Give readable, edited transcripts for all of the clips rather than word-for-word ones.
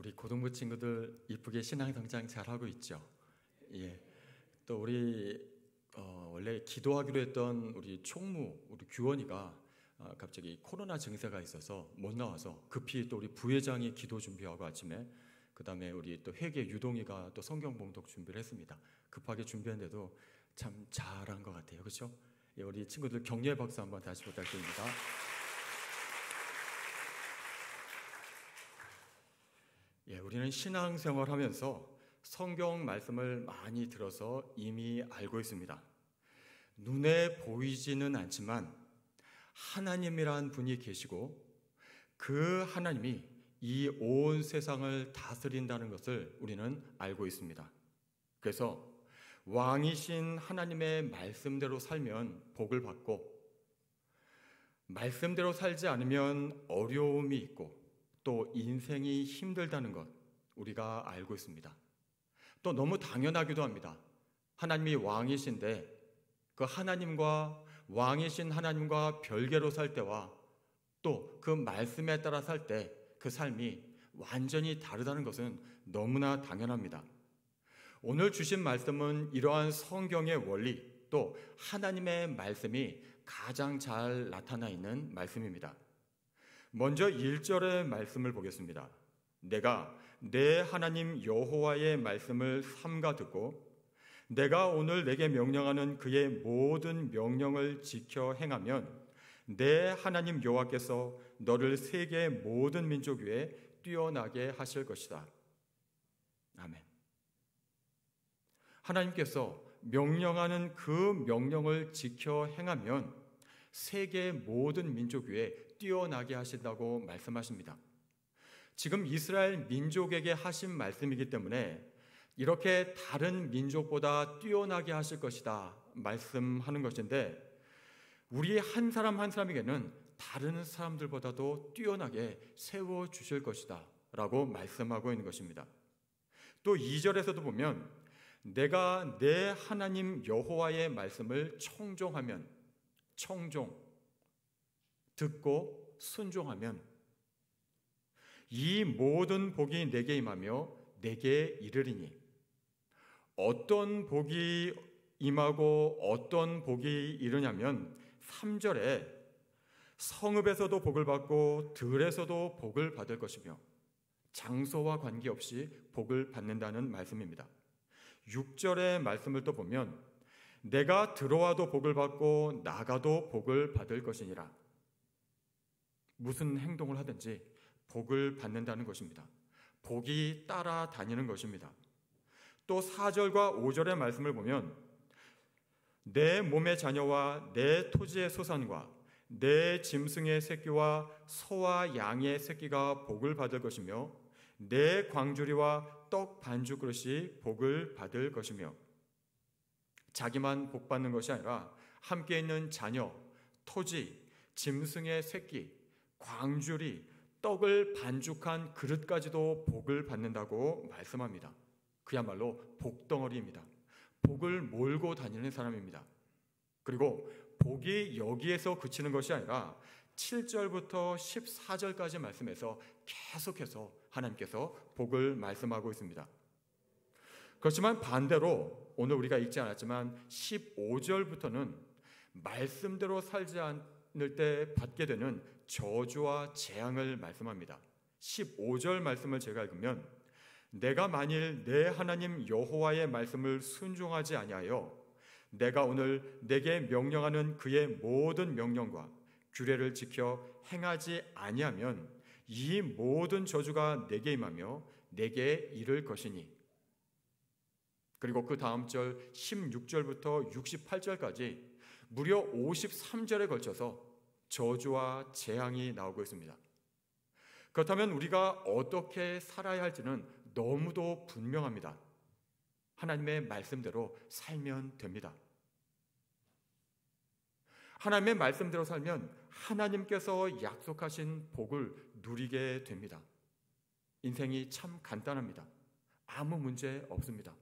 우리 고등부 친구들 이쁘게 신앙 성장 잘하고 있죠? 예. 또 우리 원래 기도하기로 했던 우리 총무, 우리 규원이가 갑자기 코로나 증세가 있어서 못 나와서 급히 또 우리 부회장이 기도 준비하고 아침에 그다음에 우리 또 회계 유동이가 또 성경 봉독 준비를 했습니다. 급하게 준비했는데도 참 잘한 것 같아요. 그렇죠? 예, 우리 친구들 격려의 박수 한번 다시 부탁드립니다. 예, 우리는 신앙생활 하면서 성경 말씀을 많이 들어서 이미 알고 있습니다. 눈에 보이지는 않지만 하나님이란 분이 계시고 그 하나님이 이 온 세상을 다스린다는 것을 우리는 알고 있습니다. 그래서 왕이신 하나님의 말씀대로 살면 복을 받고 말씀대로 살지 않으면 어려움이 있고 또 인생이 힘들다는 것 우리가 알고 있습니다. 또 너무 당연하기도 합니다. 하나님이 왕이신데 그 하나님과 왕이신 하나님과 별개로 살 때와 또 그 말씀에 따라 살 때 그 삶이 완전히 다르다는 것은 너무나 당연합니다. 오늘 주신 말씀은 이러한 성경의 원리 또 하나님의 말씀이 가장 잘 나타나 있는 말씀입니다. 먼저 1절의 말씀을 보겠습니다. 내가 내 하나님 여호와의 말씀을 삼가 듣고 내가 오늘 내게 명령하는 그의 모든 명령을 지켜 행하면 내 하나님 여호와께서 너를 세계의 모든 민족 위에 뛰어나게 하실 것이다. 아멘. 하나님께서 명령하는 그 명령을 지켜 행하면 세계의 모든 민족 위에 뛰어나게 하신다고 말씀하십니다. 지금 이스라엘 민족에게 하신 말씀이기 때문에 이렇게 다른 민족보다 뛰어나게 하실 것이다 말씀하는 것인데 우리 한 사람 한 사람에게는 다른 사람들보다도 뛰어나게 세워주실 것이다 라고 말씀하고 있는 것입니다. 또 2절에서도 보면 내가 내 하나님 여호와의 말씀을 청종하면 듣고 순종하면 이 모든 복이 내게 임하며 내게 이르리니 어떤 복이 임하고 어떤 복이 이르냐면 3절에 성읍에서도 복을 받고 들에서도 복을 받을 것이며 장소와 관계없이 복을 받는다는 말씀입니다. 6절의 말씀을 또 보면 내가 들어와도 복을 받고 나가도 복을 받을 것이니라. 무슨 행동을 하든지 복을 받는다는 것입니다. 복이 따라다니는 것입니다. 또 4절과 5절의 말씀을 보면 내 몸의 자녀와 내 토지의 소산과 내 짐승의 새끼와 소와 양의 새끼가 복을 받을 것이며 내 광주리와 떡 반죽 그릇이 복을 받을 것이며 자기만 복 받는 것이 아니라 함께 있는 자녀, 토지, 짐승의 새끼, 광주리, 떡을 반죽한 그릇까지도 복을 받는다고 말씀합니다. 그야말로 복덩어리입니다. 복을 몰고 다니는 사람입니다. 그리고 복이 여기에서 그치는 것이 아니라 7절부터 14절까지 말씀해서 계속해서 하나님께서 복을 말씀하고 있습니다. 그렇지만 반대로 오늘 우리가 읽지 않았지만 15절부터는 말씀대로 살지 않을 때 받게 되는 저주와 재앙을 말씀합니다. 15절 말씀을 제가 읽으면 내가 만일 내 하나님 여호와의 말씀을 순종하지 아니하여 내가 오늘 내게 명령하는 그의 모든 명령과 규례를 지켜 행하지 아니하면 이 모든 저주가 내게 임하며 내게 이를 것이니. 그리고 그 다음 절 16절부터 68절까지 무려 53절에 걸쳐서 저주와 재앙이 나오고 있습니다. 그렇다면 우리가 어떻게 살아야 할지는 너무도 분명합니다. 하나님의 말씀대로 살면 됩니다. 하나님의 말씀대로 살면 하나님께서 약속하신 복을 누리게 됩니다. 인생이 참 간단합니다. 아무 문제 없습니다.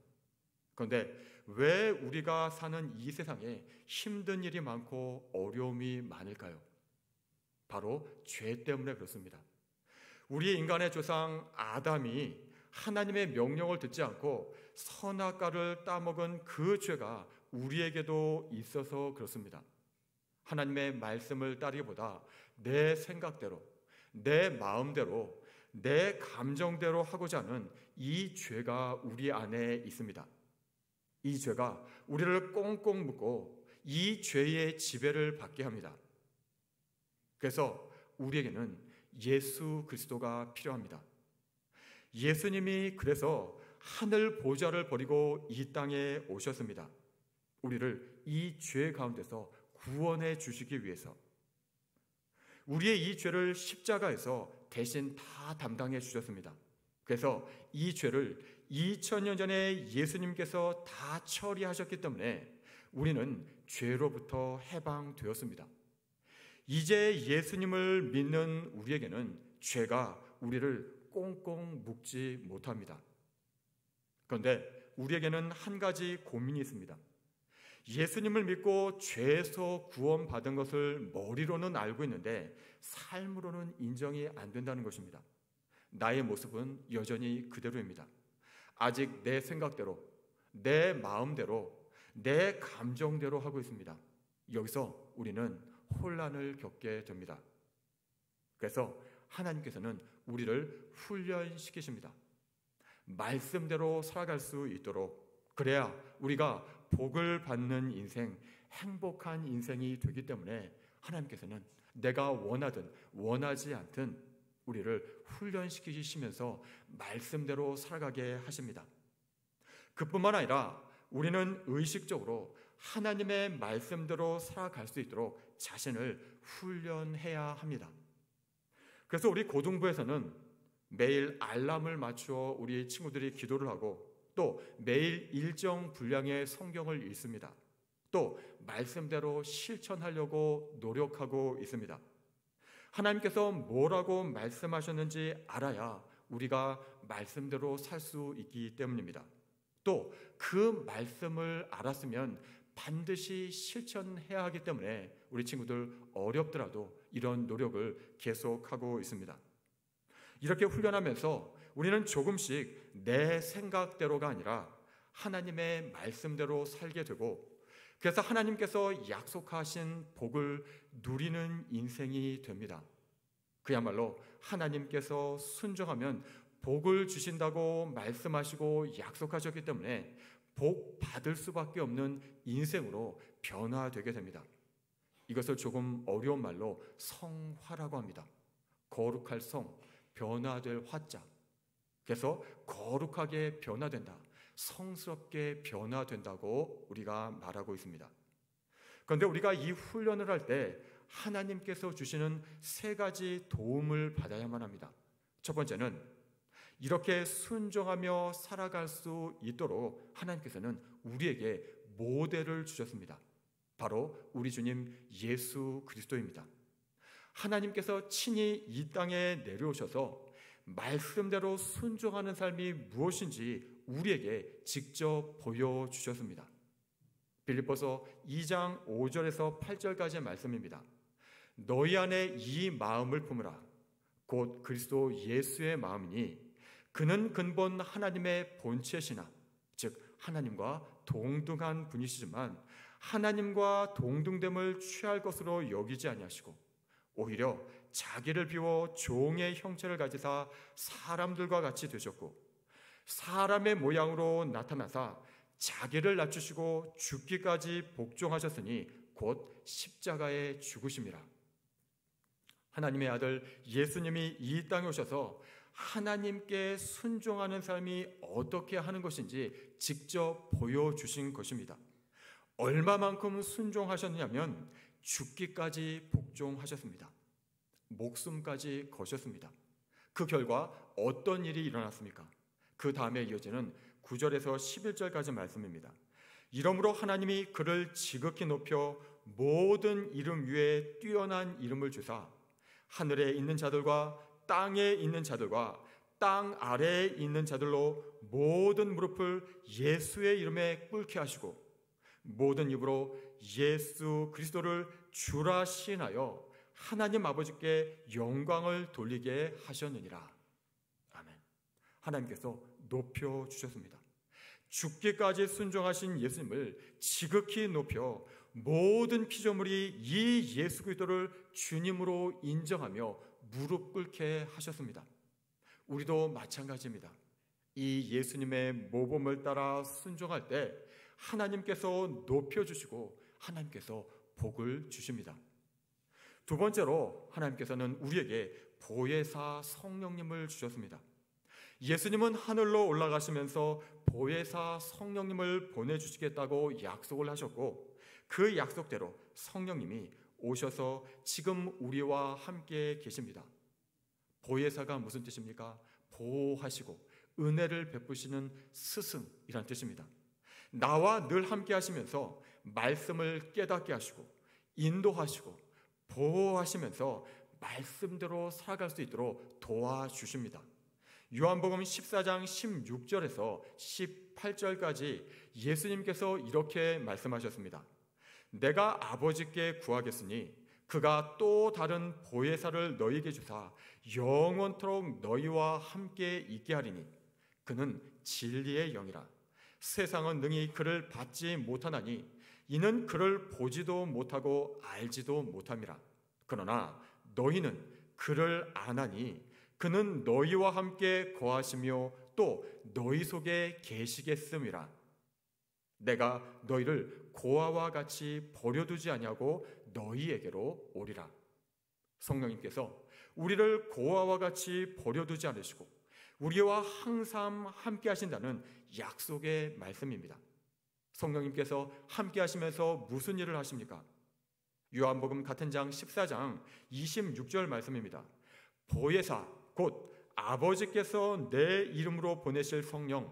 그런데 왜 우리가 사는 이 세상에 힘든 일이 많고 어려움이 많을까요? 바로 죄 때문에 그렇습니다. 우리 인간의 조상 아담이 하나님의 명령을 듣지 않고 선악과를 따먹은 그 죄가 우리에게도 있어서 그렇습니다. 하나님의 말씀을 따르기보다 내 생각대로, 내 마음대로, 내 감정대로 하고자 하는 이 죄가 우리 안에 있습니다. 이 죄가 우리를 꽁꽁 묶고 이 죄의 지배를 받게 합니다. 그래서 우리에게는 예수 그리스도가 필요합니다. 예수님이 그래서 하늘 보좌를 버리고 이 땅에 오셨습니다. 우리를 이 죄 가운데서 구원해 주시기 위해서. 우리의 이 죄를 십자가에서 대신 다 담당해 주셨습니다. 그래서 이 죄를 2000년 전에 예수님께서 다 처리하셨기 때문에 우리는 죄로부터 해방되었습니다. 이제 예수님을 믿는 우리에게는 죄가 우리를 꽁꽁 묶지 못합니다. 그런데 우리에게는 한 가지 고민이 있습니다. 예수님을 믿고 죄에서 구원받은 것을 머리로는 알고 있는데 삶으로는 인정이 안 된다는 것입니다. 나의 모습은 여전히 그대로입니다. 아직 내 생각대로, 내 마음대로, 내 감정대로 하고 있습니다. 여기서 우리는 혼란을 겪게 됩니다. 그래서 하나님께서는 우리를 훈련시키십니다. 말씀대로 살아갈 수 있도록, 그래야 우리가 복을 받는 인생, 행복한 인생이 되기 때문에 하나님께서는 내가 원하든 원하지 않든 우리를 훈련시키시면서 말씀대로 살아가게 하십니다. 그뿐만 아니라 우리는 의식적으로 하나님의 말씀대로 살아갈 수 있도록 자신을 훈련해야 합니다. 그래서 우리 고등부에서는 매일 알람을 맞추어 우리 친구들이 기도를 하고 또 매일 일정 분량의 성경을 읽습니다. 또 말씀대로 실천하려고 노력하고 있습니다. 하나님께서 뭐라고 말씀하셨는지 알아야 우리가 말씀대로 살 수 있기 때문입니다. 또 그 말씀을 알았으면 반드시 실천해야 하기 때문에 우리 친구들 어렵더라도 이런 노력을 계속하고 있습니다. 이렇게 훈련하면서 우리는 조금씩 내 생각대로가 아니라 하나님의 말씀대로 살게 되고, 그래서 하나님께서 약속하신 복을 누리는 인생이 됩니다. 그야말로 하나님께서 순종하면 복을 주신다고 말씀하시고 약속하셨기 때문에 복 받을 수밖에 없는 인생으로 변화되게 됩니다. 이것을 조금 어려운 말로 성화라고 합니다. 거룩할 성, 변화될 화자. 그래서 거룩하게 변화된다, 성스럽게 변화된다고 우리가 말하고 있습니다. 그런데 우리가 이 훈련을 할 때 하나님께서 주시는 세 가지 도움을 받아야만 합니다. 첫 번째는 이렇게 순종하며 살아갈 수 있도록 하나님께서는 우리에게 모델을 주셨습니다. 바로 우리 주님 예수 그리스도입니다. 하나님께서 친히 이 땅에 내려오셔서 말씀대로 순종하는 삶이 무엇인지 우리에게 직접 보여주셨습니다. 빌립보서 2장 5절에서 8절까지의 말씀입니다. 너희 안에 이 마음을 품으라. 곧 그리스도 예수의 마음이니 그는 근본 하나님의 본체시나, 즉 하나님과 동등한 분이시지만 하나님과 동등됨을 취할 것으로 여기지 아니하시고 오히려 자기를 비워 종의 형체를 가지사 사람들과 같이 되셨고 사람의 모양으로 나타나사 자기를 낮추시고 죽기까지 복종하셨으니 곧 십자가에 죽으심이라. 하나님의 아들 예수님이 이 땅에 오셔서 하나님께 순종하는 삶이 어떻게 하는 것인지 직접 보여주신 것입니다. 얼마만큼 순종하셨냐면 죽기까지 복종하셨습니다. 목숨까지 거셨습니다. 그 결과 어떤 일이 일어났습니까? 그 다음에 이어지는 9절에서 11절까지 말씀입니다. 이러므로 하나님이 그를 지극히 높여 모든 이름 위에 뛰어난 이름을 주사 하늘에 있는 자들과 땅에 있는 자들과 땅 아래에 있는 자들로 모든 무릎을 예수의 이름에 꿇게 하시고 모든 입으로 예수 그리스도를 주라 시인하여 하나님 아버지께 영광을 돌리게 하셨느니라. 아멘. 하나님께서 높여주셨습니다. 죽기까지 순종하신 예수님을 지극히 높여 모든 피조물이 이 예수 그리스도를 주님으로 인정하며 무릎 꿇게 하셨습니다. 우리도 마찬가지입니다. 이 예수님의 모범을 따라 순종할 때 하나님께서 높여주시고 하나님께서 복을 주십니다. 두 번째로 하나님께서는 우리에게 보혜사 성령님을 주셨습니다. 예수님은 하늘로 올라가시면서 보혜사 성령님을 보내주시겠다고 약속을 하셨고, 그 약속대로 성령님이 오셔서 지금 우리와 함께 계십니다. 보혜사가 무슨 뜻입니까? 보호하시고 은혜를 베푸시는 스승이란 뜻입니다. 나와 늘 함께 하시면서 말씀을 깨닫게 하시고 인도하시고 보호하시면서 말씀대로 살아갈 수 있도록 도와주십니다. 요한복음 14장 16절에서 18절까지 예수님께서 이렇게 말씀하셨습니다. 내가 아버지께 구하겠으니 그가 또 다른 보혜사를 너희에게 주사 영원토록 너희와 함께 있게 하리니 그는 진리의 영이라. 세상은 능히 그를 받지 못하나니 이는 그를 보지도 못하고 알지도 못함이라. 그러나 너희는 그를 아나니 그는 너희와 함께 거하시며 또 너희 속에 계시겠음이라. 내가 너희를 고아와 같이 버려두지 아니하고 너희에게로 오리라. 성령님께서 우리를 고아와 같이 버려두지 않으시고 우리와 항상 함께 하신다는 약속의 말씀입니다. 성령님께서 함께 하시면서 무슨 일을 하십니까? 요한복음 같은 장 14장 26절 말씀입니다. 보혜사 곧 아버지께서 내 이름으로 보내실 성령,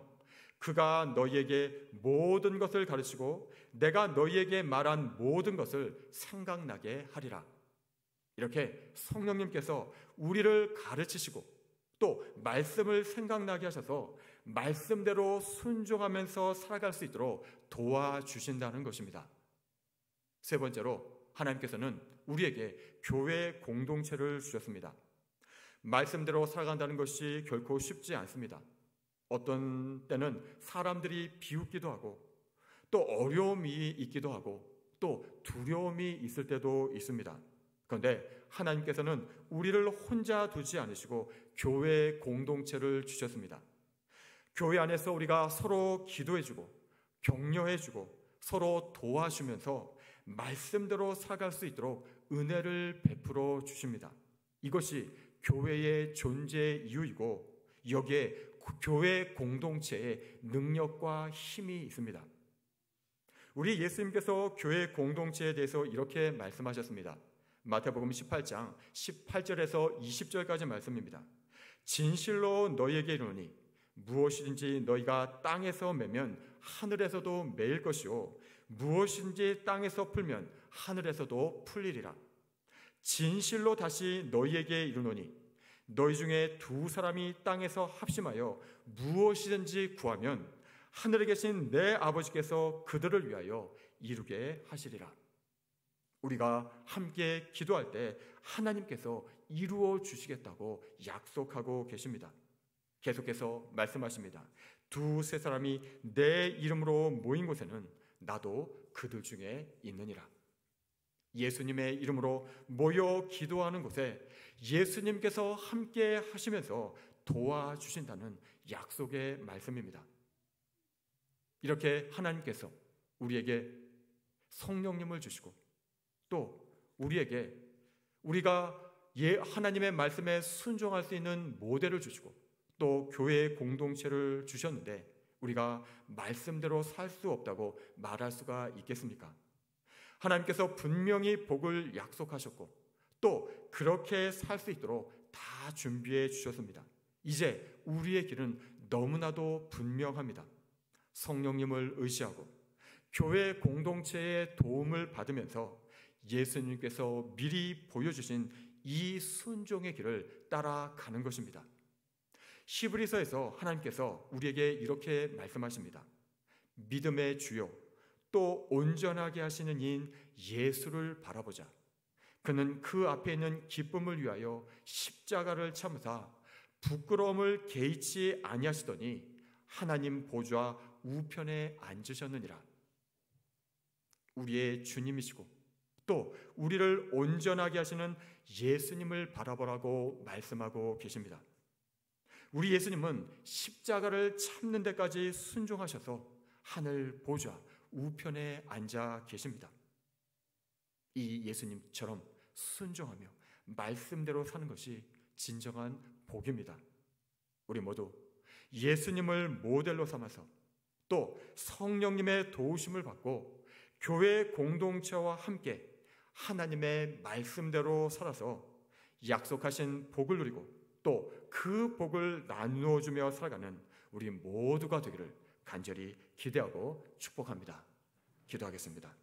그가 너희에게 모든 것을 가르치고 내가 너희에게 말한 모든 것을 생각나게 하리라. 이렇게 성령님께서 우리를 가르치시고 또 말씀을 생각나게 하셔서 말씀대로 순종하면서 살아갈 수 있도록 도와주신다는 것입니다. 세 번째로 하나님께서는 우리에게 교회 공동체를 주셨습니다. 말씀대로 살아간다는 것이 결코 쉽지 않습니다. 어떤 때는 사람들이 비웃기도 하고 또 어려움이 있기도 하고 또 두려움이 있을 때도 있습니다. 그런데 하나님께서는 우리를 혼자 두지 않으시고 교회 공동체를 주셨습니다. 교회 안에서 우리가 서로 기도해주고 격려해주고 서로 도와주면서 말씀대로 살아갈 수 있도록 은혜를 베풀어 주십니다. 이것이 교회의 존재 이유이고 여기에 교회 공동체의 능력과 힘이 있습니다. 우리 예수님께서 교회 공동체에 대해서 이렇게 말씀하셨습니다. 마태복음 18장 18절에서 20절까지 말씀입니다. 진실로 너희에게 이르노니 무엇이든지 너희가 땅에서 매면 하늘에서도 매일 것이요 무엇이든지 땅에서 풀면 하늘에서도 풀리리라. 진실로 다시 너희에게 이르노니 너희 중에 두 사람이 땅에서 합심하여 무엇이든지 구하면 하늘에 계신 내 아버지께서 그들을 위하여 이루게 하시리라. 우리가 함께 기도할 때 하나님께서 이루어 주시겠다고 약속하고 계십니다. 계속해서 말씀하십니다. 두세 사람이 내 이름으로 모인 곳에는 나도 그들 중에 있느니라. 예수님의 이름으로 모여 기도하는 곳에 예수님께서 함께 하시면서 도와주신다는 약속의 말씀입니다. 이렇게 하나님께서 우리에게 성령님을 주시고 또 우리에게 우리가 하나님의 말씀에 순종할 수 있는 모델을 주시고 또 교회의 공동체를 주셨는데 우리가 말씀대로 살 수 없다고 말할 수가 있겠습니까? 하나님께서 분명히 복을 약속하셨고 또 그렇게 살 수 있도록 다 준비해 주셨습니다. 이제 우리의 길은 너무나도 분명합니다. 성령님을 의지하고 교회 공동체의 도움을 받으면서 예수님께서 미리 보여주신 이 순종의 길을 따라가는 것입니다. 히브리서에서 하나님께서 우리에게 이렇게 말씀하십니다. 믿음의 주요 또 온전하게 하시는 이인 예수를 바라보자. 그는 그 앞에 있는 기쁨을 위하여 십자가를 참으사 부끄러움을 개의치 아니하시더니 하나님 보좌 우편에 앉으셨느니라. 우리의 주님이시고 또 우리를 온전하게 하시는 예수님을 바라보라고 말씀하고 계십니다. 우리 예수님은 십자가를 참는 데까지 순종하셔서 하늘 보좌 우편에 앉아 계십니다. 이 예수님처럼 순종하며 말씀대로 사는 것이 진정한 복입니다. 우리 모두 예수님을 모델로 삼아서 또 성령님의 도우심을 받고 교회 공동체와 함께 하나님의 말씀대로 살아서 약속하신 복을 누리고 또 그 복을 나누어 주며 살아가는 우리 모두가 되기를 간절히 기대하고 축복합니다. 기도하겠습니다.